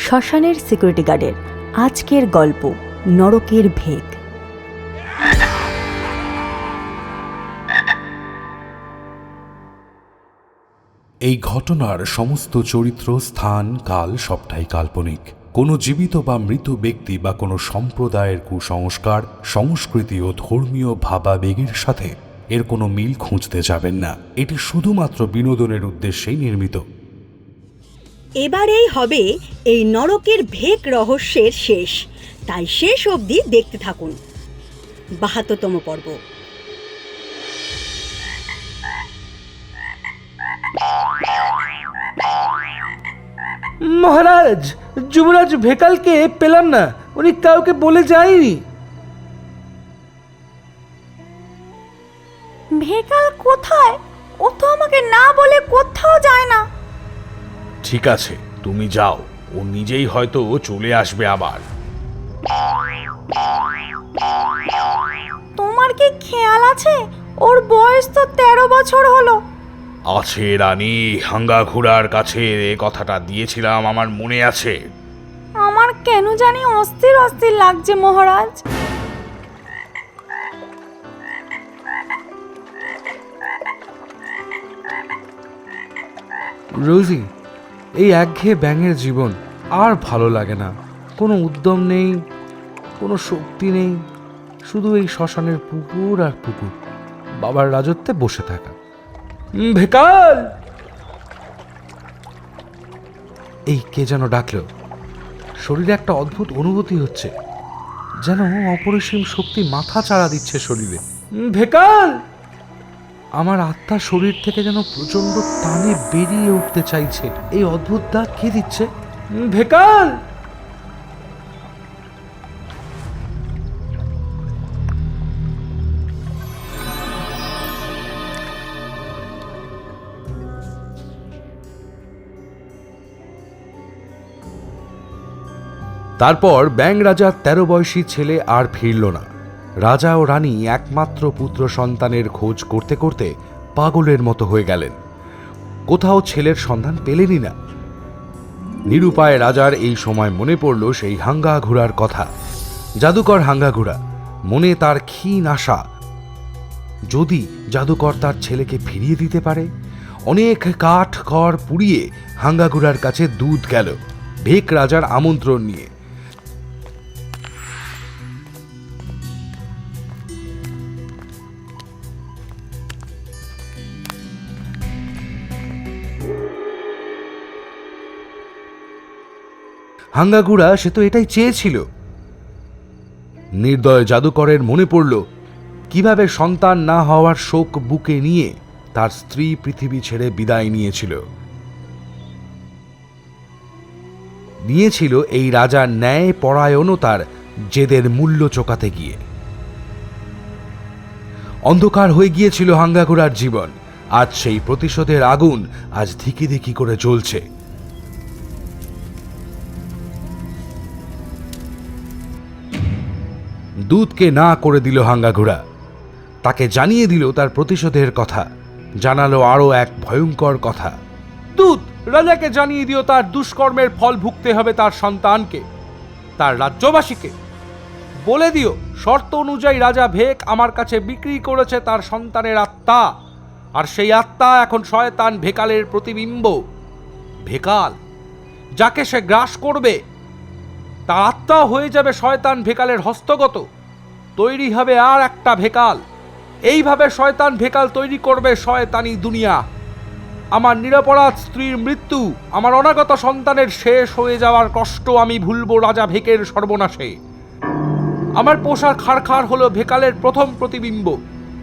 শ্মশানের সিকিউরিটি গার্ডের আজকের গল্প নরকের ভেগ। এই ঘটনার সমস্ত চরিত্র, স্থান, কাল সবটাই কাল্পনিক। কোনো জীবিত বা মৃত ব্যক্তি বা কোনো সম্প্রদায়ের কুসংস্কার, সংস্কৃতি ও ধর্মীয় ভাবাবেগের সাথে এর কোনো মিল খুঁজতে যাবেন না। এটি শুধুমাত্র বিনোদনের উদ্দেশ্যেই নির্মিত। এবারেই হবে এই নরকের ভেগ রহস্যের শেষ, তাই শেষ অবধি দেখতে থাকুন। ৭২তম পর্ব। মহারাজ, যুবরাজ ভেকালকে পেলাম না, উনি কাউকে বলে যায়নি। ভেকাল কোথায়? ও তো আমাকে না বলে কোথাও যায় না। ঠিক আছে, তুমি যাও, ও নিজেই হয়তো চলে আসবে আবার। তোমার কি খেয়াল আছে ওর বয়স তো ১৩ বছর হলো? আছে রানী, হাঙ্গা ঘোড়ার কাছে এ কথাটা দিয়েছিলাম, আমার মনে আছে। আমার কেন জানি অস্থির অস্থির লাগছে মহারাজ। রোজি, এই একঘেয়ে ব্যাঙের জীবন আর ভালো লাগে না। কোনো উদ্যম নেই, কোনো শক্তি নেই, শুধু এই শ্মশানের পুকুর আর পুকুর, বাবার রাজত্বে বসে থাকা। ভেকাল! এই কে যেন ডাকলো। শরীরে একটা অদ্ভুত অনুভূতি হচ্ছে, যেন অপরিসীম শক্তি মাথা চাড়া দিচ্ছে শরীরে। ভেকাল! আমার আত্মা শরীর থেকে যেন প্রচন্ড টানে বেরিয়ে উঠতে চাইছে। এই অদ্ভুত ডাক কে দিচ্ছে? ভেকাল! তারপর ব্যাং রাজার ১৩ বয়সী ছেলে আর ফিরল না। রাজা ও রানী একমাত্র পুত্র সন্তানের খোঁজ করতে করতে পাগলের মতো হয়ে গেলেন। কোথাও ছেলের সন্ধান পেলেনই না। নিরুপায় রাজার এই সময় মনে পড়ল সেই হাঙ্গা ঘোড়ার কথা। জাদুকর হাঙ্গা ঘোড়া। মনে তার ক্ষীণ আশা, যদি জাদুকর তার ছেলেকে ফিরিয়ে দিতে পারে। অনেক কাঠ খড় পুড়িয়ে হাঙ্গা ঘোড়ার কাছে দুধ গেল ভেক রাজার আমন্ত্রণ নিয়ে। হাঙ্গাগুড়া সে তো এটাই চেয়েছিল। নির্দয় জাদুকরের মনে পড়ল কিভাবে সন্তান না হওয়ার শোক বুকে নিয়ে তার স্ত্রী পৃথিবী ছেড়ে বিদায় নিয়েছিল এই রাজার ন্যায় পরায়ণতার জেদের মূল্য চোকাতে গিয়ে। অন্ধকার হয়ে গিয়েছিল হাঙ্গাঘোড়ার জীবন। আজ সেই প্রতিশোধের আগুন আজ ধিকি ধিকি করে জ্বলছে। দুধকে না করে দিল হাঙ্গাঘোড়া। তাকে জানিয়ে দিল তার প্রতিশোধের কথা, জানালো আরো এক ভয়ঙ্কর কথা। দুধ, রাজাকে জানিয়ে দিও তার দুষ্কর্মের ফল ভুগতে হবে তার সন্তানকে, তার রাজ্যবাসীকে। বলে দিও শর্ত অনুযায়ী রাজা ভেক আমার কাছে বিক্রি করেছে তার সন্তানের আত্মা, আর সেই আত্মা এখন শয়তান ভেকালের প্রতিবিম্ব। ভেকাল যাকে সে গ্রাস করবে, তার আত্মা হয়ে যাবে শয়তান ভেকালের হস্তগত। তৈরি হবে আর একটা ভেকাল। এইভাবে শয়তান ভেকাল তৈরি করবে শয়তানি দুনিয়া। আমার নিরপরাধ স্ত্রীর মৃত্যু, আমার অনাগত সন্তানের শেষ হয়ে যাওয়ার কষ্ট আমি ভুলব রাজা ভেকের সর্বনাশে। আমার পোষার খারখার হলো ভেকালের প্রথম প্রতিবিম্ব,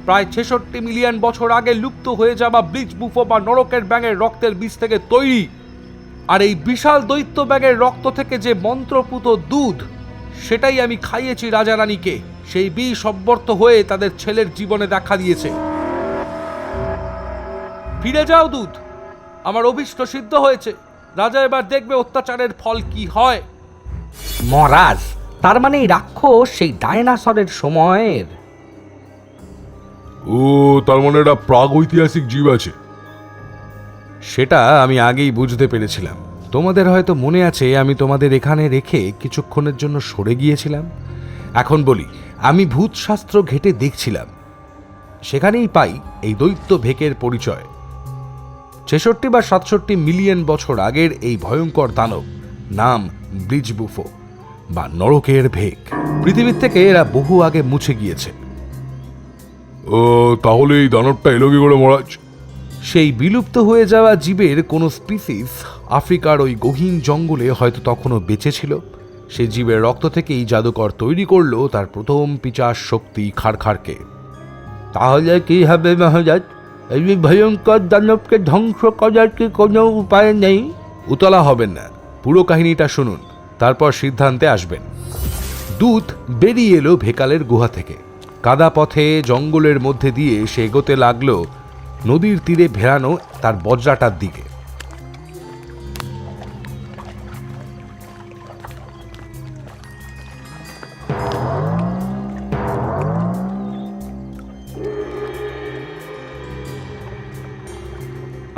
প্রায় ৬৬ মিলিয়ন বছর আগে লুপ্ত হয়ে যাওয়া ব্লিচ বুফো বা নরকের ব্যাঙের রক্তের বীজ থেকে তৈরি। আর এই বিশাল দৈত্য ব্যাঙের রক্ত থেকে যে মন্ত্রপুত দুধ, সেটাই আমি খাইয়েছি রাজা রানীকে। সেই বিষ অব্যর্থ হয়ে তাদের ছেলের জীবনে দেখা দিয়েছে। ফিরে যাও দুধ, আমার অভীষ্ট সিদ্ধ হয়েছে। রাজা এবার দেখবে অত্যাচারের ফল কি হয়। মহারাজ, তার মানে এই রাক্ষস সেই ডায়নাসরের সময়ের? ও, তার মানে একটা প্রাগৈতিহাসিক জীব আছে। সেটা আমি আগেই বুঝতে পেরেছিলাম, তোমাদের হয়তো মনে আছে আমি তোমাদের এখানে রেখে কিছুক্ষণের জন্য সরে গিয়েছিলাম। এখন বলি, আমি ভূতশাস্ত্র ঘেঁটে দেখছিলাম, সেখানেই পাই এই দৈত্য ভেকের পরিচয়। ৬৬ বা ৬৭ মিলিয়ন বছর আগের এই ভয়ঙ্কর দানব, নাম ব্রিজ বুফো বা নরকের ভেক। পৃথিবীর থেকে এরা বহু আগে মুছে গিয়েছে। ও তাহলে এই দানবটা এলো কি করে মহারাজ? সেই বিলুপ্ত হয়ে যাওয়া জীবের কোনো স্পিসিস আফ্রিকার ওই গহীন জঙ্গলে হয়তো তখনও বেঁচে ছিল। সে জীবের রক্ত থেকেই জাদুকর তৈরি করলো তার প্রথম পিচাস শক্তি খারখারকে। তাহলে কি হবে মহারাজ? এই ভয়ঙ্কর দানবকে ধ্বংস করার কি কোনো উপায় নেই? উতলা হবেন না, পুরো কাহিনীটা শুনুন, তারপর সিদ্ধান্তে আসবেন। দূত বেরিয়ে এলো ভেকালের গুহা থেকে। কাদা পথে জঙ্গলের মধ্যে দিয়ে সে এগোতে লাগলো নদীর তীরে ভেড়ানো তার বজ্রাটার দিকে।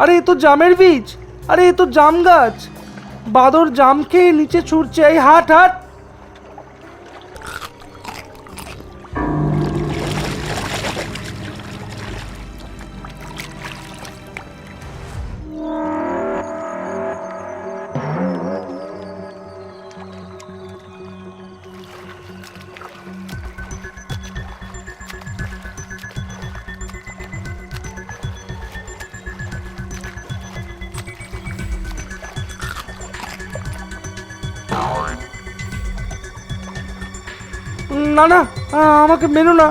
আরে এ তো জামের বীজ, আরে এ তো জাম গাছ। বাদর জাম খেয়ে নিচে ছুটছে, এই হাট হাট। না না, আমাকে মেনো না।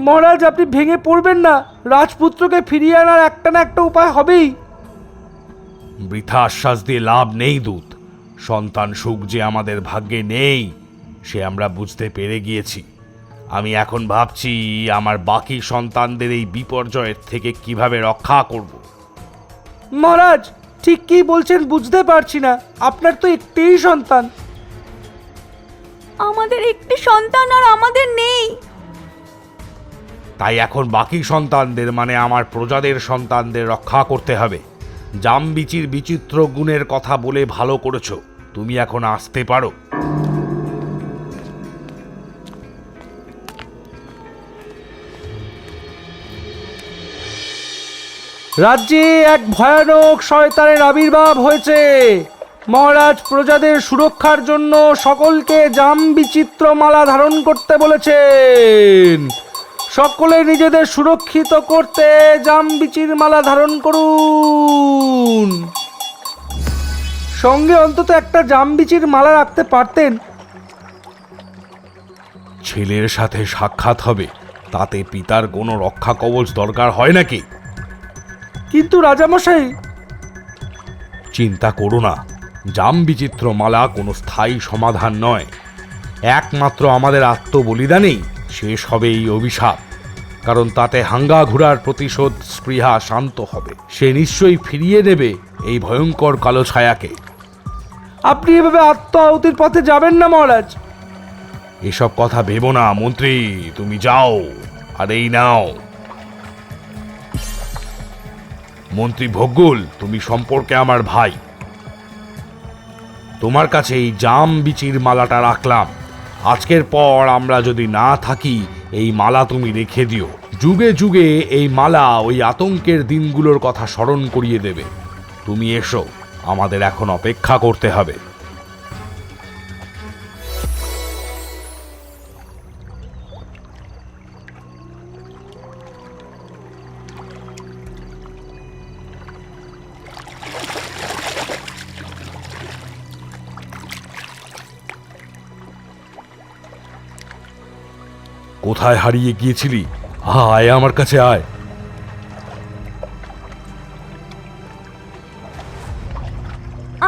মহারাজ, আপনি ভেঙে পড়বেন না। রাজপুত্রকে ফিরিয়ে আনার একটা না একটা উপায় হবেই। বৃথা আশ্বাস দিয়ে লাভ নেই দূত। সন্তান সুখ যে আমাদের ভাগ্যে নেই সে আমরা বুঝতে পেরে গিয়েছি। আমি এখন ভাবছি আমার বাকি সন্তানদের এই বিপর্যয়ের থেকে কিভাবে রক্ষা করব। মহারাজ, ঠিক কি বলছেন বুঝতে পারছি না। আপনার তো একটিই সন্তান। আমাদের একটি সন্তান আর আমাদের নেই। তাই এখন বাকি সন্তানদের মানে আমার প্রজাদের সন্তানদের রক্ষা করতে হবে। জামবিচির বিচিত্র গুণের কথা বলে ভালো করেছো, তুমি এখন আসতে পারো। রাজ্যে এক ভয়ানক শয়তানের আবির্ভাব হয়েছে। মহারাজ প্রজাদের সুরক্ষার জন্য সকলকে জাম বিচিত্র মালা ধারণ করতে বলেছেন। সকলে নিজেদের সুরক্ষিত করতে জাম বিচির মালা ধারণ করুন। সঙ্গে অন্তত একটা জাম বিচির মালা রাখতে পারতেন। ছেলের সাথে সাক্ষাৎ হবে, তাতে পিতার কোনো রক্ষা কবচ দরকার হয় নাকি? কিন্তু রাজামশাই, চিন্তা করো না, জাম বিচিত্র মালা কোনো স্থায়ী সমাধান নয়। একমাত্র আমাদের আত্মবলিদানেই শেষ হবে এই অভিশাপ। কারণ তাতে হাঙ্গা ঘোড়ার প্রতিশোধ স্পৃহা শান্ত হবে। সে নিশ্চয়ই ফিরিয়ে নেবে এই ভয়ঙ্কর কালো ছায়াকে। আপনি এভাবে আত্ম আহুতির পথে যাবেন না মহারাজ। এসব কথা ভেবো না মন্ত্রী, তুমি যাও। আর এই নাও মন্ত্রী ভোগ্যুল, তুমি সম্পর্কে আমার ভাই। তোমার কাছে এই জাম বিচির মালাটা রাখলাম। আজকের পর আমরা যদি না থাকি, এই মালা তুমি রেখে দিও। যুগে যুগে এই মালা ওই আতঙ্কের দিনগুলোর কথা স্মরণ করিয়ে দেবে। তুমি এসো, আমাদের এখন অপেক্ষা করতে হবে। কোথায় হারিয়ে গিয়েছিলি? আয় আমার কাছে আয়।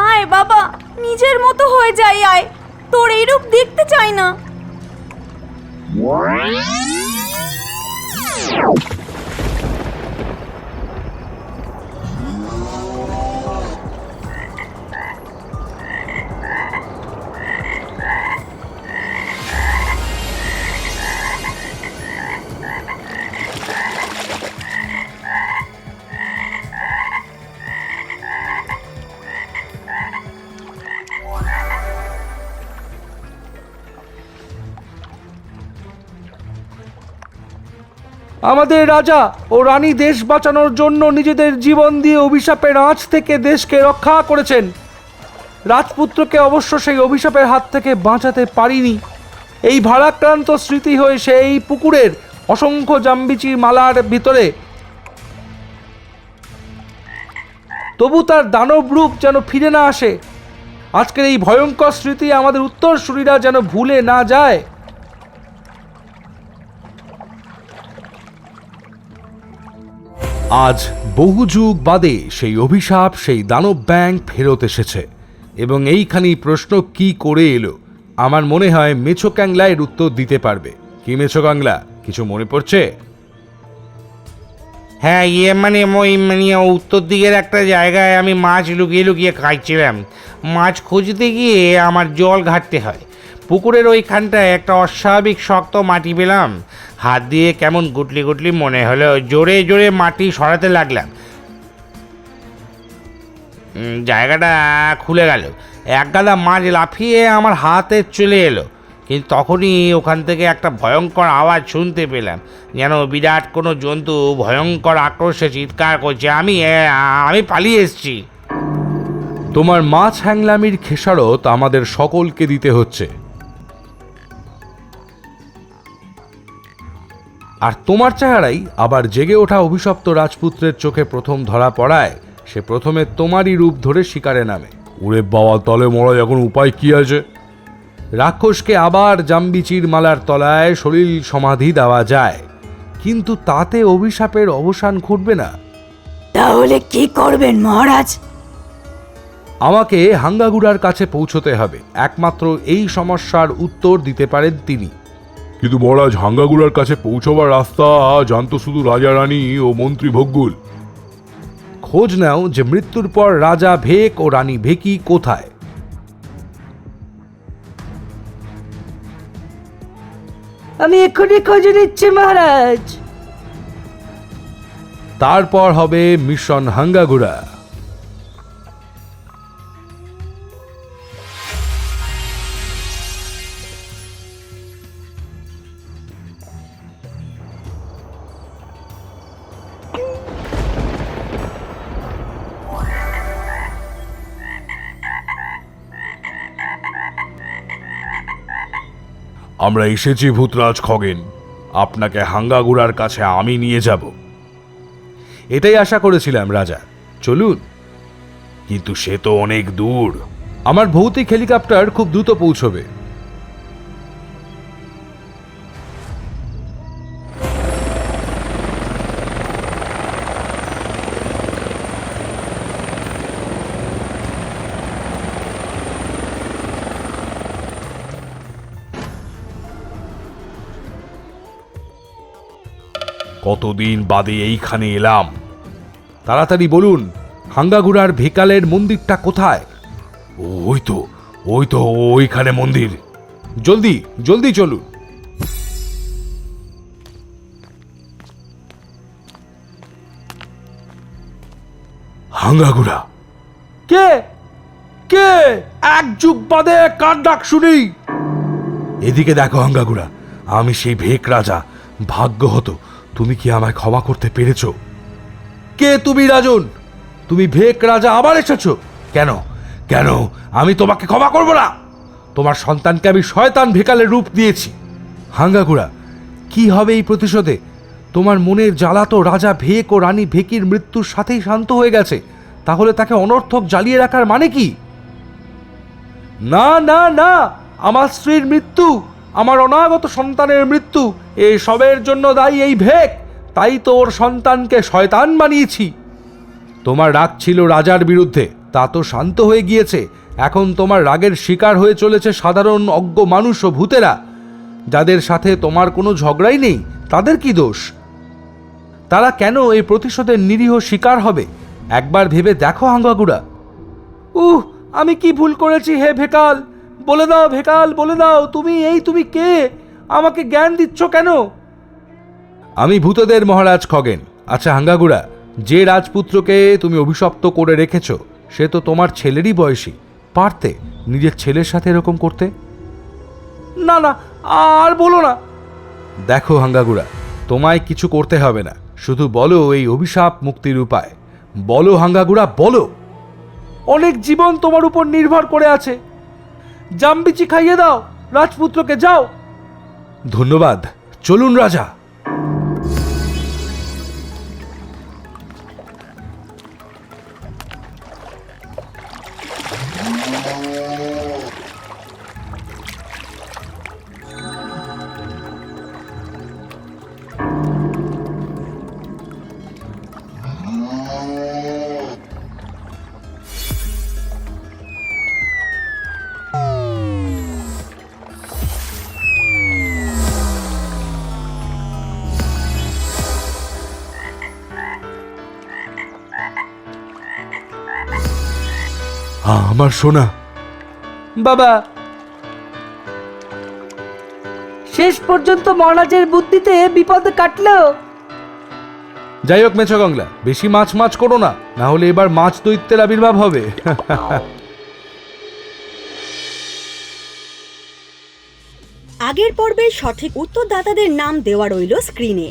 আয় বাবা, নিজের মতো হয়ে যাই, আয়। তোর এই রূপ দেখতে চাই না। আমাদের রাজা ও রানী দেশ বাঁচানোর জন্য নিজেদের জীবন দিয়ে অভিশাপের আঁচ থেকে দেশকে রক্ষা করেছেন। রাজপুত্রকে অবশ্য সেই অভিশাপের হাত থেকে বাঁচাতে পারিনি। এই ভারাক্রান্ত স্মৃতি হয়ে সেই পুকুরের অসংখ্য জামবিচির মালার ভিতরে তবু তার দানব রূপ যেন ফিরে না আসে। আজকের এই ভয়ঙ্কর স্মৃতি আমাদের উত্তরসূরিরা যেন ভুলে না যায়। আজ বহু যুগ বাদে সেই অভিশাপ, সেই দানব ব্যাঙ ফেরত এসেছে এবং এইখানেই প্রশ্ন কি করে এলো। আমার মনে হয় মেছো ক্যাংলা এর উত্তর দিতে পারবে। কি মেছো ক্যাংলা, কিছু মনে পড়ছে? হ্যাঁ, উত্তর দিকের একটা জায়গায় আমি মাছ লুকিয়ে লুকিয়ে খাইছিলাম। মাছ খুঁজতে গিয়ে আমার জল ঘাটতে হয়। পুকুরের ওইখানটায় একটা অস্বাভাবিক শক্ত মাটি পেলাম। হাত দিয়ে কেমন গুটলি গুটলি মনে হলো। জোরে জোরে মাটি সরাতে লাগলাম। জায়গাটা খুলে গেল। এক গাদা মাছ লাফিয়ে আমার হাতে চলে এলো। কিন্তু তখনই ওখান থেকে একটা ভয়ঙ্কর আওয়াজ শুনতে পেলাম, যেন বিরাট কোনো জন্তু ভয়ঙ্কর আক্রোশে চিৎকার করছে। আমি পালিয়ে এসেছি। তোমার মাছ হ্যাংলামির খেসারত আমাদের সকলকে দিতে হচ্ছে। আর তোমার চেহারাই আবার জেগে ওঠা অভিশপ্ত রাজপুত্রের চোখে প্রথম ধরা পড়ায় সে প্রথমে তোমারই রূপ ধরে শিকারে নামে। ওরে বাবা, তলে মরা এখন উপায় কি আছে? রাক্ষসকে আবার জামবিচির মালার তলায় সলিল সমাধি দেওয়া যায়, কিন্তু তাতে অভিশাপের অবসান ঘটবে না। তাহলে কি করবেন মহারাজ? আমাকে হাঙ্গাগুড়ার কাছে পৌঁছতে হবে। একমাত্র এই সমস্যার উত্তর দিতে পারেন তিনি। কিন্তু মহারাজ, হাঙ্গাগুড়ার কাছে পৌঁছবার রাস্তা জানতো শুধু রাজা রানী ও মন্ত্রী ভোগ্গুল। খোঁজ নাও যে মৃত্যুর পর রাজা ভেক ও রানী ভেকি কোথায়। আমি এক্ষুনি খোঁজ নিচ্ছি মহারাজ। তারপর হবে মিশন হাঙ্গাগুড়া। আমরা এসেছি ভূতরাজ খগেন, আপনাকে হাঙ্গাগুড়ার কাছে আমি নিয়ে যাব। এটাই আশা করেছিলাম রাজা, চলুন। কিন্তু সে তো অনেক দূর। আমার ভৌতিক হেলিকপ্টার খুব দ্রুত পৌঁছবে। কতদিন বাদে এইখানে এলাম। তাড়াতাড়ি বলুন, হাঙ্গাগুড়ার ভেকালের মন্দিরটা কোথায়? ওই তো ওইখানে মন্দির। জলদি জলদি চলুন। হাঙ্গাগুড়া। কে কে এক যুগ বাদে কার ডাক শুনি? এদিকে দেখো হাঙ্গাগুড়া, আমি সেই ভেক রাজা। ভাগ্য হতো তুমি কি আমায় ক্ষমা করতে পেরেছ? কে তুমি রাজন? তুমি ভেক রাজা আবার এসেছো কেন? কেন আমি তোমাকে ক্ষমা করব না? তোমার সন্তানকে আমি শয়তান ভেকালের রূপ দিয়েছি। হাঙ্গাগুড়া, কি হবে এই প্রতিশোধে? তোমার মনের জ্বালা তো রাজা ভেক ও রানী ভেকির মৃত্যুর সাথেই শান্ত হয়ে গেছে। তাহলে তাকে অনর্থক জ্বালিয়ে রাখার মানে কি? না না না, আমার স্ত্রীর মৃত্যু, আমার অনাগত সন্তানের মৃত্যু, এই সবের জন্য দায়ী এই ভেক। তাই তো ওর সন্তানকে শয়তান বানিয়েছি। তোমার রাগ ছিল রাজার বিরুদ্ধে, তা তো শান্ত হয়ে গিয়েছে। এখন তোমার রাগের শিকার হয়ে চলেছে সাধারণ অজ্ঞ মানুষ ও ভূতেরা, যাদের সাথে তোমার কোনো ঝগড়াই নেই। তাদের কি দোষ? তারা কেন এই প্রতিশোধের নিরীহ শিকার হবে? একবার ভেবে দেখো হাঙ্গাগুড়া। আমি কি ভুল করেছি হে ভেকাল? বলে দাও ভেকাল, বলে দাও, তুমি কে? আমাকে জ্ঞান দিচ্ছ কেন? আমি ভূতদের মহারাজ খগেন। আচ্ছা হাঙ্গাগুড়া, যে রাজপুত্রকে তুমি অভিশপ্ত করে রেখেছ সে তো তোমার ছেলেরই বয়সী। পারতে নিজের ছেলের সাথে এরকম করতে? না না, আর বলো না। দেখো হাঙ্গাগুড়া, তোমায় কিছু করতে হবে না, শুধু বলো এই অভিশাপ মুক্তির উপায়। বলো হাঙ্গাগুড়া, বলো। অনেক জীবন তোমার উপর নির্ভর করে আছে। জামবিচি খাইয়ে দাও রাজপুত্রকে, যাও। ধন্যবাদ, চলুন রাজা। আমার সোনা। বাবা, শেষ পর্যন্ত মহারাজের বুদ্ধিতে বিপদ কাটলো। যাই হোক মেছো গংলা, বেশি মাছ মাছ করো না, না হলে এবার মাছ দৈত্যের আবির্ভাব হবে। আগের পর্বের সঠিক উত্তরদাতাদের নাম দেওয়া রইল স্ক্রিনে।